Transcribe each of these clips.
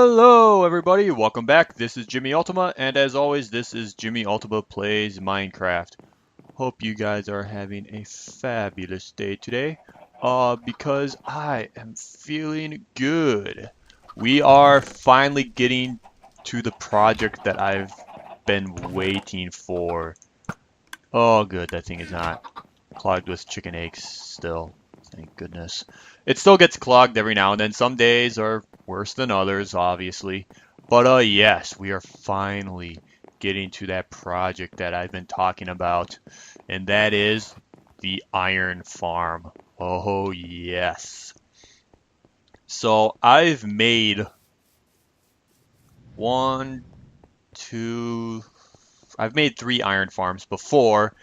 Hello everybody, welcome back. This is JimmyUltima, and as always, this is JimmyUltima Plays Minecraft. Hope you guys are having a fabulous day today, because I am feeling good. We are finally getting to the project that I've been waiting for. Oh good, that thing is not clogged with chicken eggs still. Thank goodness. It still gets clogged every now and then. Some days are worse than others, obviously. But yes, we are finally getting to that project that I've been talking about, and that is the iron farm. Oh yes. So I've made one, two, I've made three iron farms before,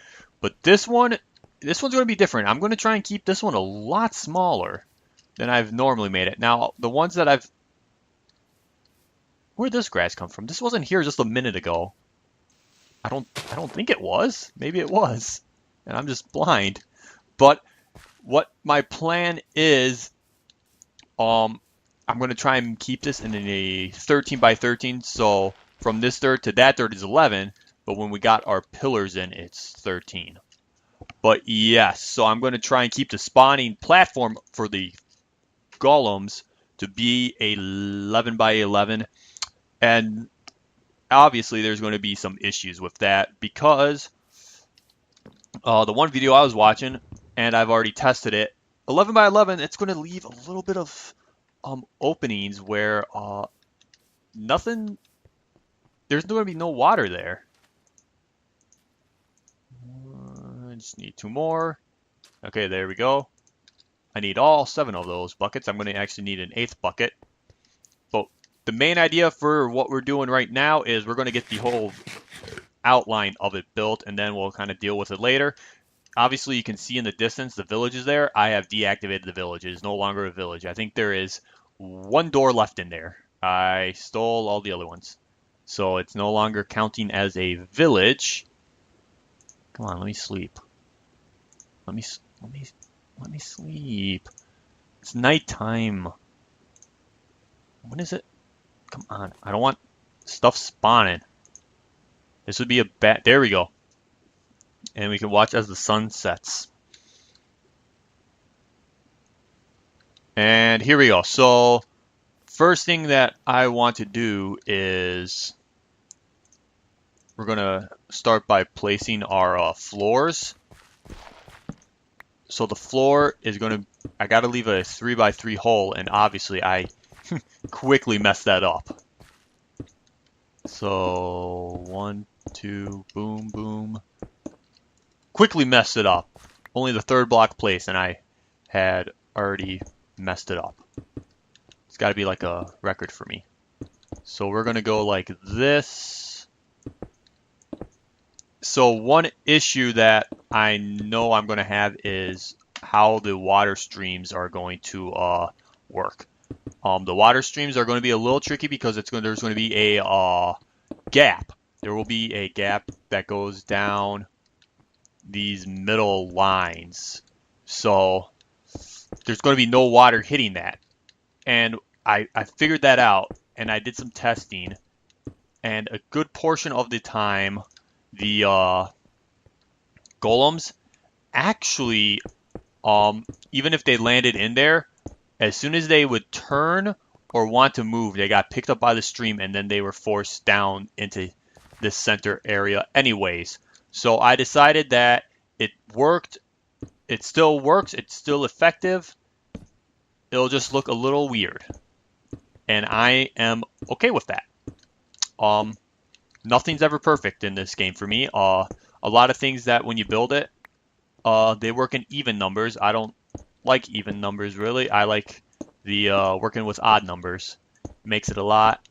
but this one's going to be different. I'm going to try and keep this one a lot smaller than I've normally made it. Now, the ones that where'd this grass come from? This wasn't here just a minute ago. I don't think it was. Maybe it was, and I'm just blind. But what my plan is, I'm going to try and keep this in a 13 by 13. So from this third to that third is 11, but when we got our pillars in, it's 13. But yes, so I'm going to try and keep the spawning platform for the golems to be 11 by 11. And obviously there's going to be some issues with that because the one video I was watching, and I've already tested it, 11 by 11, it's going to leave a little bit of openings where nothing, there's going to be no water there. I just need two more. Okay, there we go. I need all 7 of those buckets. I'm going to actually need an 8th bucket. But the main idea for what we're doing right now is we're going to get the whole outline of it built, and then we'll kind of deal with it later. Obviously, you can see in the distance the village is there. I have deactivated the village. It is no longer a village. I think there is one door left in there. I stole all the other ones. So it's no longer counting as a village. Come on, let me sleep. Let me sleep. It's nighttime. When is it? Come on. I don't want stuff spawning. This would be a bad... There we go. And we can watch as the sun sets. And here we go. So, first thing that I want to do is... We're going to start by placing our floors. So the floor is going to... I got to leave a 3 by 3 hole, and obviously I quickly messed that up. So, 1, 2, boom, boom. Quickly messed it up. Only the 3rd block placed, and I had already messed it up. It's got to be like a record for me. So we're going to go like this. So one issue that I know I'm going to have is how the water streams are going to work. The water streams are going to be a little tricky because there's going to be a gap. There will be a gap that goes down these middle lines. So there's going to be no water hitting that. And I figured that out, and I did some testing, and a good portion of the time the golems actually, even if they landed in there, as soon as they would turn or want to move, they got picked up by the stream, and then they were forced down into this center area anyways. So I decided that it worked. It still works. It's still effective. It'll just look a little weird. And I am okay with that. Nothing's ever perfect in this game for me. A lot of things that when you build it, they work in even numbers. I don't like even numbers, really. I like the working with odd numbers. Makes it a lot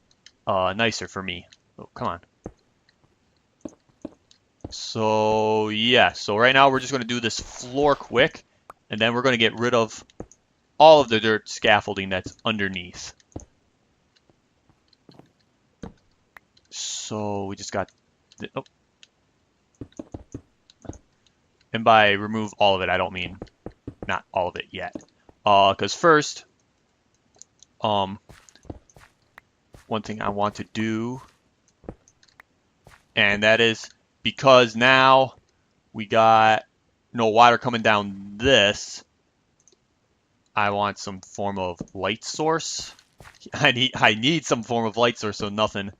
nicer for me. Oh, come on. So, yeah. So right now we're just going to do this floor quick, and then we're going to get rid of all of the dirt scaffolding that's underneath. So we just got... Oh. And by remove all of it, I don't mean not all of it yet. Because first, one thing I want to do, and that is because now we got no water coming down this, I want some form of light source. I need some form of light source so nothing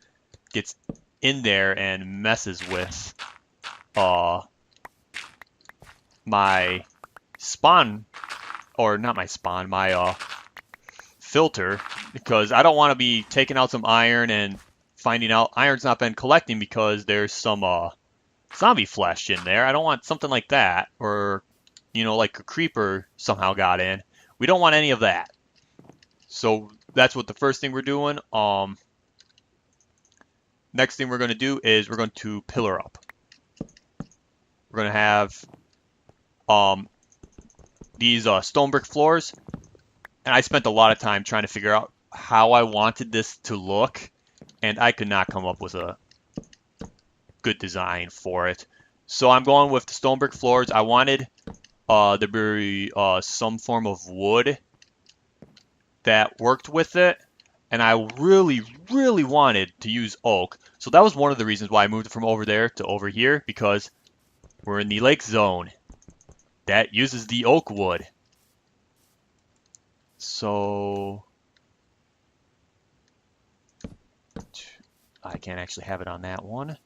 gets in there and messes with my spawn, or not my spawn, my filter, because I don't want to be taking out some iron and finding out iron's not been collecting because there's some zombie flesh in there. I don't want something like that, or like a creeper somehow got in. We don't want any of that. So that's what the first thing we're doing. Next thing we're going to do is we're going to pillar up. We're going to have these stone brick floors, and I spent a lot of time trying to figure out how I wanted this to look, and I could not come up with a good design for it. So I'm going with the stone brick floors. I wanted there to be some form of wood that worked with it, and I really, really wanted to use oak. So that was one of the reasons why I moved it from over there to over here, because we're in the lake zone that uses the oak wood. So I can't actually have it on that one.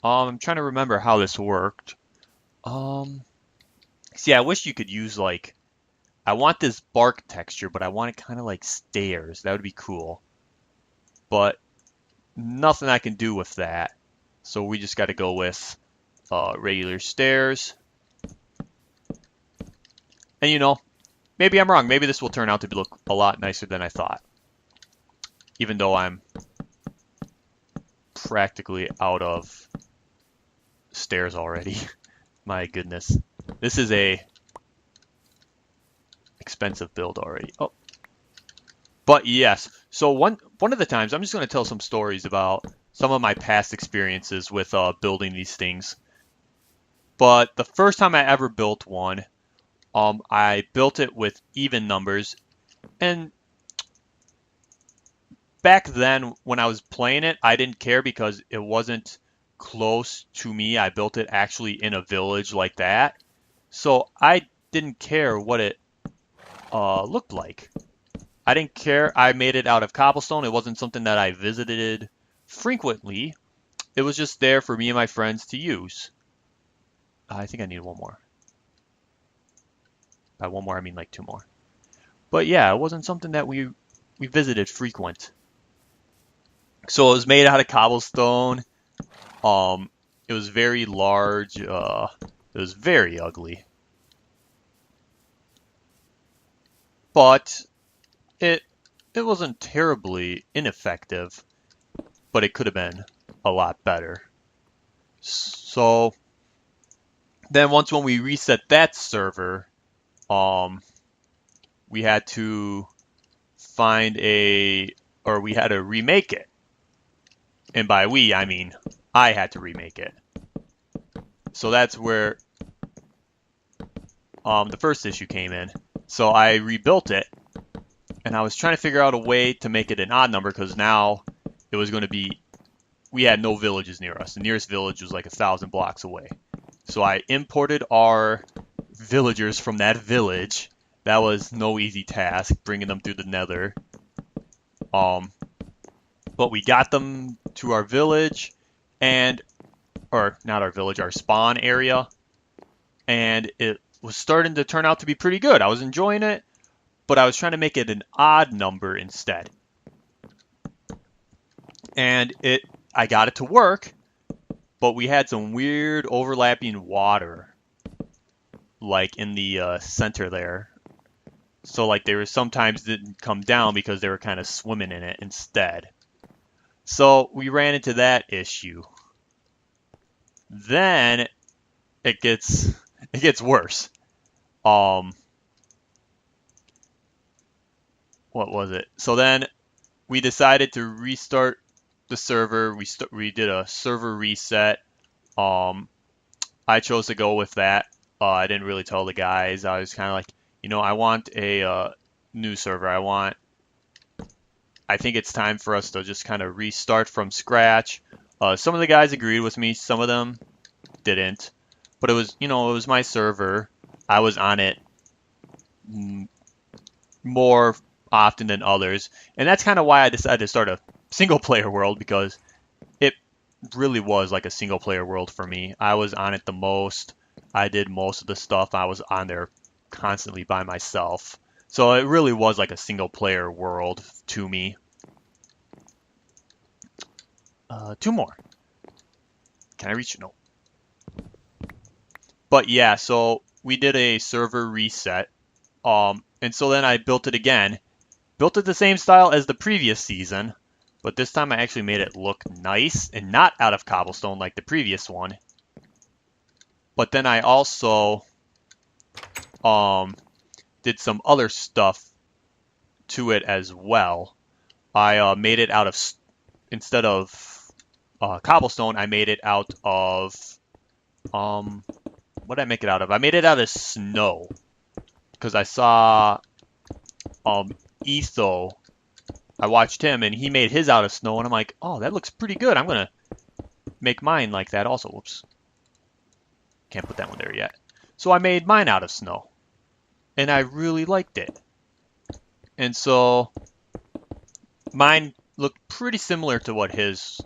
I'm trying to remember how this worked. See, I wish you could use like, I want this bark texture, but I want it kind of like stairs. That would be cool. But nothing I can do with that. So we just got to go with regular stairs. And maybe I'm wrong. Maybe this will turn out to look a lot nicer than I thought. Even though I'm practically out of stairs already. My goodness. This is a expensive build already. Oh. But yes, so one of the times, I'm just going to tell some stories about some of my past experiences with building these things. But the first time I ever built one, I built it with even numbers. And back then, when I was playing it, I didn't care because it wasn't close to me. I built it actually in a village like that. So I didn't care what it looked like. I didn't care. I made it out of cobblestone. It wasn't something that I visited frequently. It was just there for me and my friends to use. I think I need one more. By one more, I mean like two more. But yeah, it wasn't something that we visited frequent. So it was made out of cobblestone. It was very large. It was very ugly. But it wasn't terribly ineffective, but it could have been a lot better. So then once when we reset that server, we had to we had to remake it. And by we, I mean I had to remake it. So that's where the first issue came in. So I rebuilt it, and I was trying to figure out a way to make it an odd number, because now it was going to be, we had no villages near us. The nearest village was like 1,000 blocks away. So I imported our villagers from that village. That was no easy task, bringing them through the nether. But we got them to our village, or not our village, our spawn area, and it was starting to turn out to be pretty good. I was enjoying it, but I was trying to make it an odd number instead. And I got it to work, but we had some weird overlapping water, like in the center there. So like they were sometimes didn't come down because they were kind of swimming in it instead. So we ran into that issue. Then it gets worse. What was it? So then we decided to restart the server. We did a server reset. I chose to go with that. I didn't really tell the guys. I was kind of like, I want a new server. I want I think it's time for us to just kind of restart from scratch. Some of the guys agreed with me, some of them didn't. But it was, it was my server. I was on it more often than others. And that's kind of why I decided to start a single player world, because it really was like a single player world for me. I was on it the most. I did most of the stuff. I was on there constantly by myself. So it really was like a single player world to me. Two more. Can I reach? No. But yeah, so we did a server reset. And so then I built it again. Built it the same style as the previous season, but this time I actually made it look nice and not out of cobblestone like the previous one. But then I also did some other stuff to it as well. I made it out of, instead of cobblestone, I made it out of, what did I make it out of? I made it out of snow, because I saw Etho, I watched him and he made his out of snow, and I'm like, oh, that looks pretty good. I'm gonna make mine like that also. Whoops. Can't put that one there yet. So I made mine out of snow, and I really liked it. And so mine looked pretty similar to what his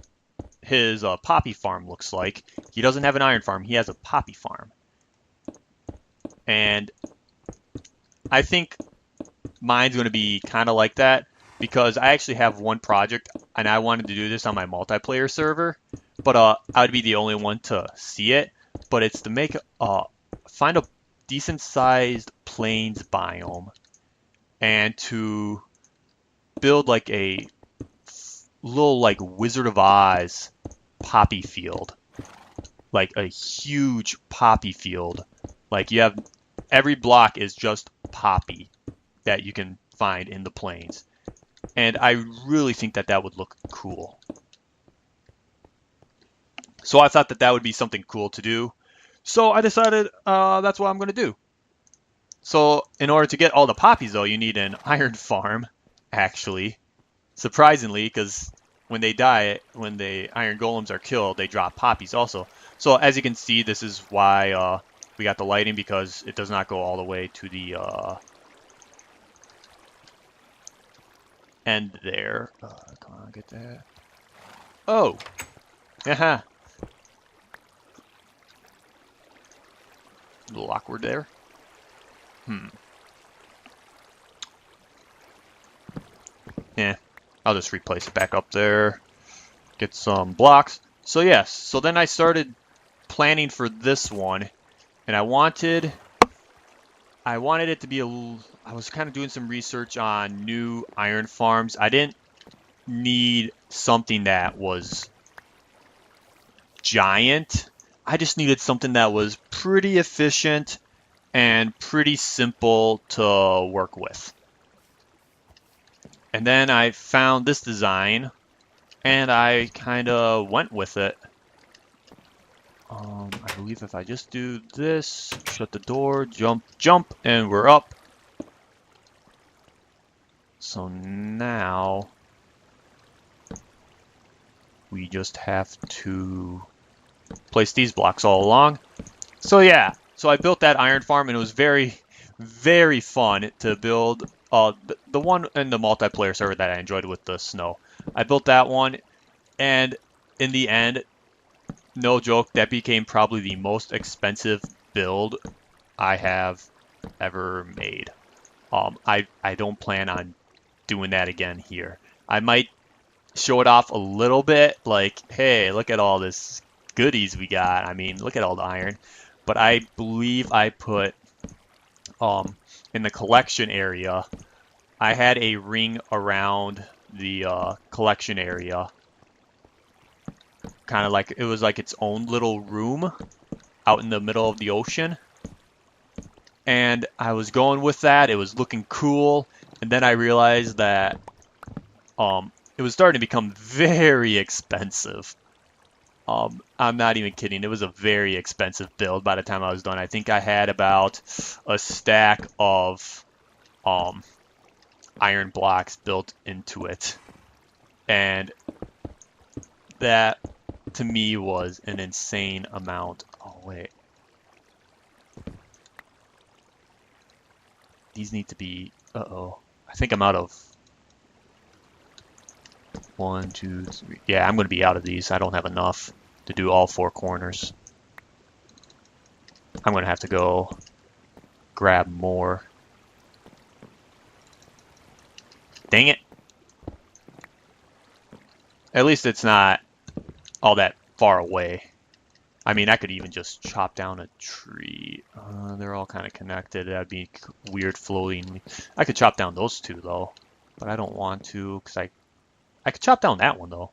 poppy farm looks like. He doesn't have an iron farm. He has a poppy farm. And I think mine's going to be kind of like that, because I actually have one project and I wanted to do this on my multiplayer server, but I'd be the only one to see it. But it's to make find a decent sized plains biome and to build like a little like Wizard of Oz poppy field, like a huge poppy field. Like you have every block is just poppy that you can find in the plains. And I really think that that would look cool. So I thought that that would be something cool to do. So I decided that's what I'm going to do. So in order to get all the poppies, though, you need an iron farm, actually. Surprisingly, because when they die, when the iron golems are killed, they drop poppies also. So as you can see, this is why we got the lighting, because it does not go all the way to the end there. Come on, get that. Oh! Haha. A little awkward there. Yeah, I'll just replace it back up there. Get some blocks. So yes, so then I started planning for this one, and I wanted it to be I was kind of doing some research on new iron farms. I didn't need something that was giant. I just needed something that was pretty efficient and pretty simple to work with. And then I found this design, and I kind of went with it. I believe if I just do this, shut the door, jump, jump, and we're up. So now we just have to place these blocks all along. So yeah, so I built that iron farm, and it was very, very fun to build. The one in the multiplayer server that I enjoyed with the snow. I built that one, and in the end, no joke, that became probably the most expensive build I have ever made. I don't plan on doing that again here. I might show it off a little bit, like, hey, look at all this goodies we got. I mean, look at all the iron. But I believe I put, in the collection area, I had a ring around the collection area. Kind of like, it was like its own little room out in the middle of the ocean. And I was going with that. It was looking cool. And then I realized that it was starting to become very expensive. I'm not even kidding. It was a very expensive build by the time I was done. I think I had about a stack of iron blocks built into it. And that, to me, was an insane amount. Oh, wait. These need to be... Uh-oh. I think I'm out of... 1, 2, 3... Yeah, I'm going to be out of these. I don't have enough to do all 4 corners. I'm going to have to go grab more. Dang it. At least it's not all that far away. I mean, I could even just chop down a tree. They're all kind of connected. That'd be weird floating. I could chop down those 2 though, but I don't want to because I could chop down that one though.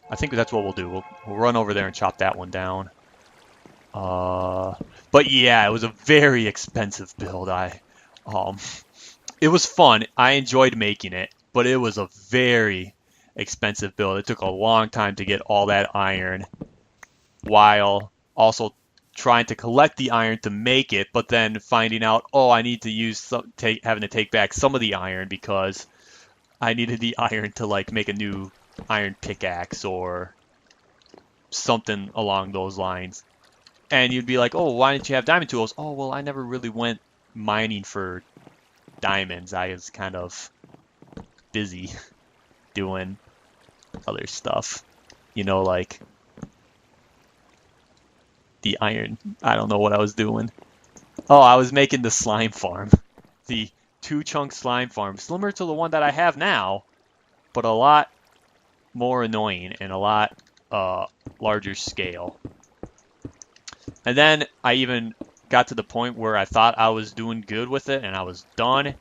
I think that's what we'll do. We'll run over there and chop that one down. But yeah, it was a very expensive build. It was fun. I enjoyed making it, but it was a very expensive build. It took a long time to get all that iron, while also trying to collect the iron to make it, but then finding out, oh, I need to use having to take back some of the iron because I needed the iron to like make a new iron pickaxe or something along those lines. And you'd be like, oh, why didn't you have diamond tools? Oh, well, I never really went mining for diamonds. I was kind of busy doing other stuff, you know, like the iron. I don't know what I was doing. Oh, I was making the slime farm, the 2-chunk slime farm, similar to the one that I have now, but a lot more annoying and a lot larger scale. And then I even got to the point where I thought I was doing good with it and I was done,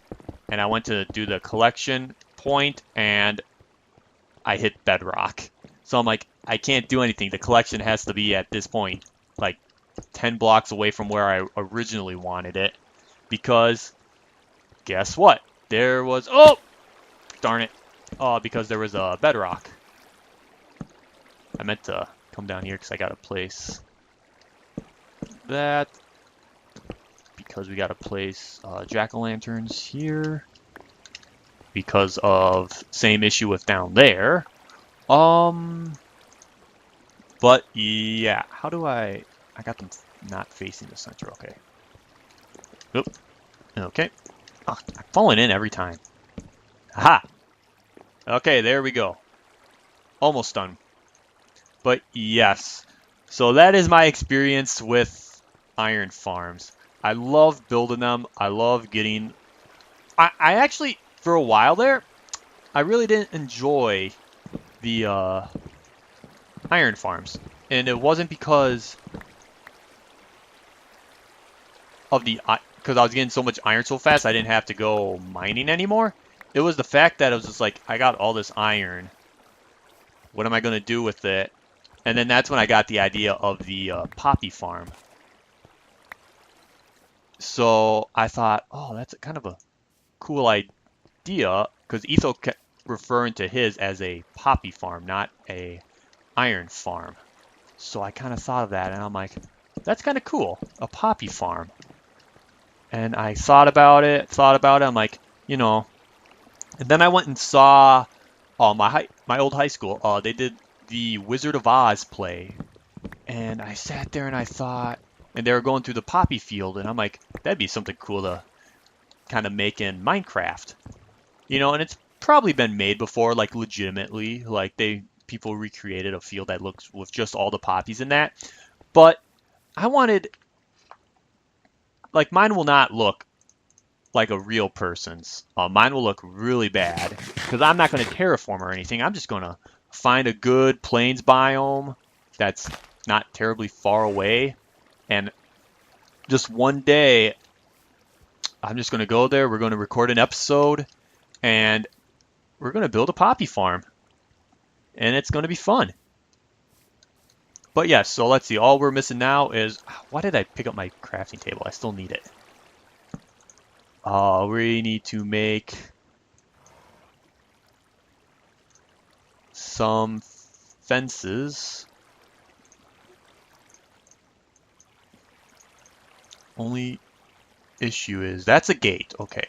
and I went to do the collection point and I hit bedrock. So I'm like, I can't do anything. The collection has to be at this point like 10 blocks away from where I originally wanted it, because guess what? There was, oh, darn it. Because there was a bedrock. I meant to come down here because I got to place that, because we got to place jack-o'-lanterns here because of same issue with down there. But yeah, how do I got them not facing the center. Okay. Oop. Okay. Oh, I'm falling in every time. Aha! Okay, there we go. Almost done. But yes, so that is my experience with iron farms. I love building them. I love getting... I actually, for a while there, I really didn't enjoy the iron farms. And it wasn't because of because I was getting so much iron so fast I didn't have to go mining anymore. It was the fact that it was just like, I got all this iron. What am I going to do with it? And then that's when I got the idea of the poppy farm. So I thought, oh, that's kind of a cool idea, because Etho kept referring to his as a poppy farm, not a iron farm. So I kind of thought of that, and I'm like, that's kind of cool, a poppy farm. And I thought about it. I'm like, you know. And then I went and saw my old high school. They did the Wizard of Oz play. And I sat there and I thought, and they were going through the poppy field, and I'm like, that'd be something cool to kind of make in Minecraft. You know, and it's probably been made before, like legitimately, like people recreated a field that looks with just all the poppies in that. But I wanted, like, mine will not look like a real person's. Mine will look really bad because I'm not going to terraform or anything. I'm just going to find a good plains biome that's not terribly far away, and just one day I'm just going to go there. We're going to record an episode, and we're going to build a poppy farm, and it's going to be fun. But yes, so let's see. All we're missing now is, why did I pick up my crafting table? I still need it. We need to make some fences. Only issue is, that's a gate. Okay.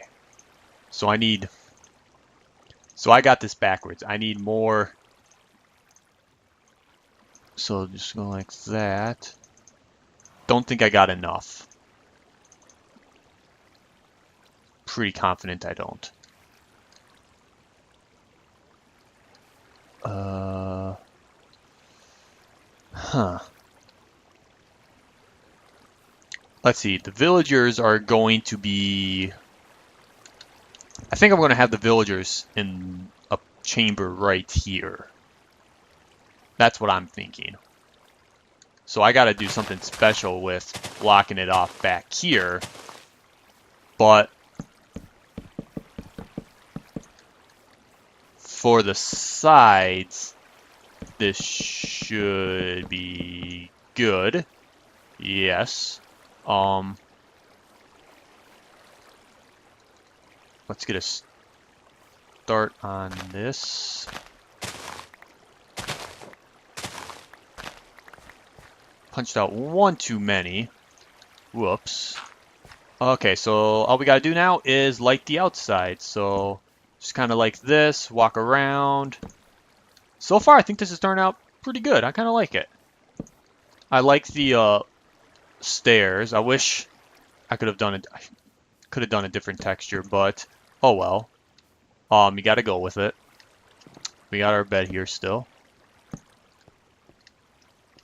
So I need So I got this backwards. I need more. So just go like that. Don't think I got enough. Pretty confident I don't. Huh. Let's see. The villagers are going to be... I think I'm going to have the villagers in a chamber right here. That's what I'm thinking. So I got to do something special with blocking it off back here. But for the sides, this should be good. Yes. Let's get a start on this. Punched out one too many. Whoops. Okay, so all we gotta do now is light the outside. So just kind of like this, walk around. So far, I think this is turning out pretty good. I kind of like it. I like the stairs. I wish I could have done it. I could have done a different texture, but oh well. You gotta go with it. We got our bed here still.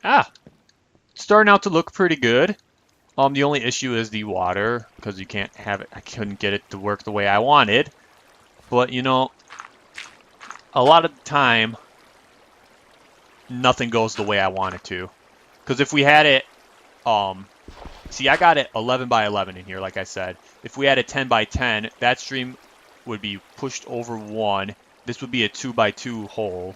Ah, starting out to look pretty good. The only issue is the water, because you can't have it. I couldn't get it to work the way I wanted. But you know, a lot of the time, nothing goes the way I want it to. Because if we had it, see, I got it 11 by 11 in here, like I said. If we had it 10 by 10, that stream would be pushed over one. This would be a 2 by 2 hole.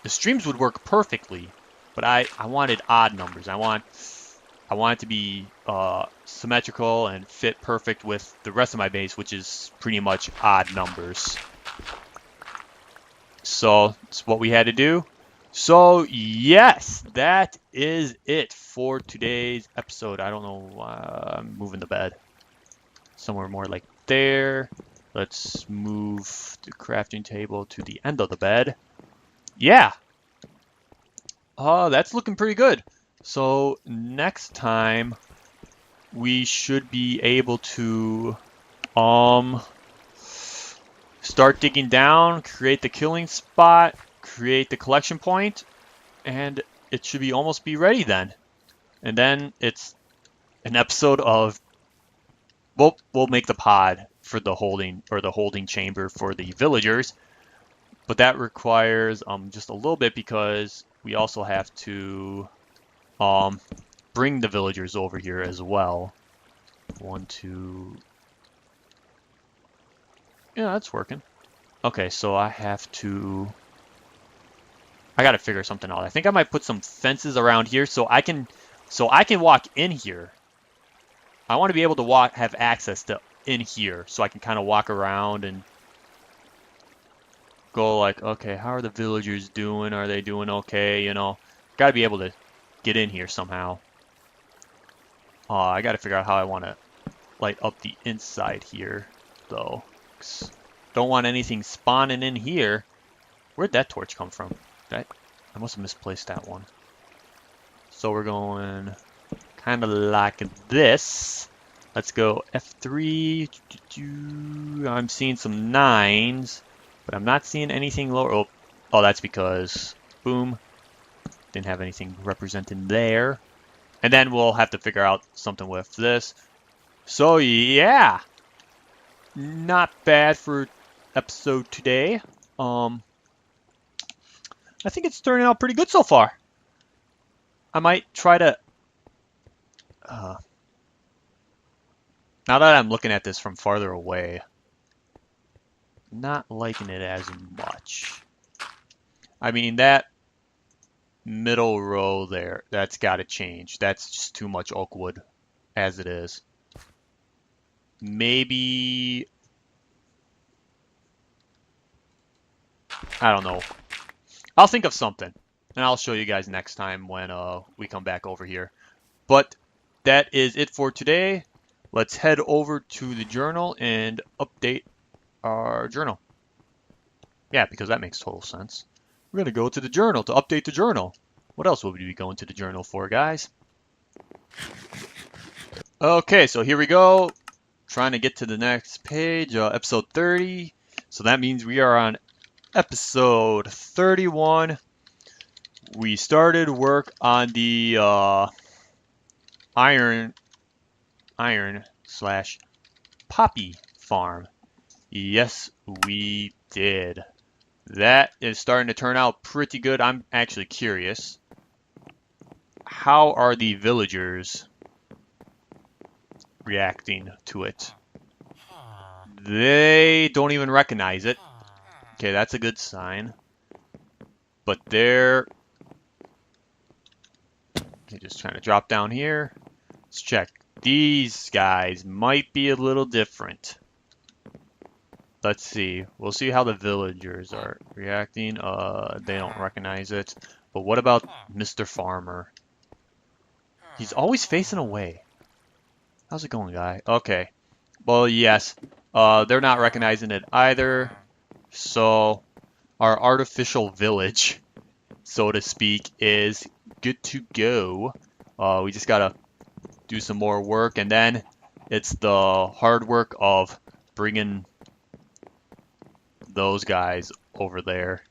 The streams would work perfectly, but I wanted odd numbers. I want it to be symmetrical and fit perfect with the rest of my base, which is pretty much odd numbers. So that's what we had to do. So yes, that is it for today's episode. I don't know why I'm moving the bed somewhere more like there. Let's move the crafting table to the end of the bed. Yeah. That's looking pretty good. So next time we should be able to start digging down, create the killing spot, create the collection point, and it should be almost be ready then. And then it's an episode of we'll make the pod for the holding chamber for the villagers, but that requires just a little bit because we also have to bring the villagers over here as well. 1, 2. Yeah, that's working. Okay, so I gotta figure something out. I think I might put some fences around here so I can walk in here. I want to be able to have access to in here so I can kind of walk around and go like, okay, how are the villagers doing? Are they doing okay? You know, gotta be able to get in here somehow. I gotta figure out how I want to light up the inside here though. Don't want anything spawning in here. Where'd that torch come from? I must have misplaced that one. So we're going kind of like this. Let's go F3. I'm seeing some 9s, but I'm not seeing anything lower. Oh, that's because, boom, didn't have anything represented there. And then we'll have to figure out something with this. So yeah, not bad for episode today. I think it's turning out pretty good so far. I might try to... now that I'm looking at this from farther away, not liking it as much. I mean, that middle row there, that's got to change. That's just too much oak wood as it is. Maybe... I don't know. I'll think of something, and I'll show you guys next time when we come back over here. But that is it for today. Let's head over to the journal and update our journal. Yeah, because that makes total sense. We're going to go to the journal to update the journal. What else would we be going to the journal for, guys? Okay, so here we go. Trying to get to the next page, episode 30. So that means we are on episode 31. We started work on the iron slash poppy farm. Yes, we did. That is starting to turn out pretty good. I'm actually curious. How are the villagers reacting to it? They don't even recognize it. Okay, that's a good sign. But they're just trying to drop down here. Let's check. These guys might be a little different. Let's see. We'll see how the villagers are reacting. They don't recognize it. But what about Mr. Farmer? He's always facing away. How's it going, guy? Okay. Well, yes. They're not recognizing it either. So, our artificial village, so to speak, is good to go. We just gotta do some more work, and then it's the hard work of bringing those guys over there.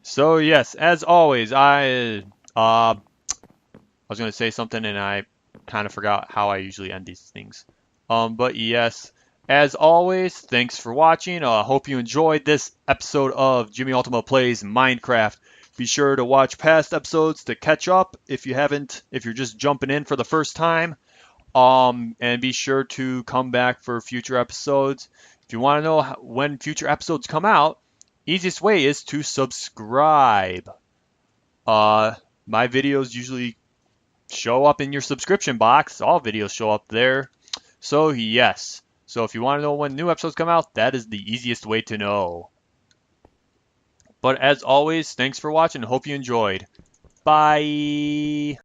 So yes, as always, I was gonna say something and I kind of forgot how I usually end these things. But yes, as always, thanks for watching. Hope you enjoyed this episode of JimmyUltima Plays Minecraft. Be sure to watch past episodes to catch up if you haven't, if you're just jumping in for the first time. And be sure to come back for future episodes. If you want to know when future episodes come out, easiest way is to subscribe. My videos usually show up in your subscription box. All videos show up there. So yes. So if you want to know when new episodes come out, that is the easiest way to know. But as always, thanks for watching. Hope you enjoyed. Bye.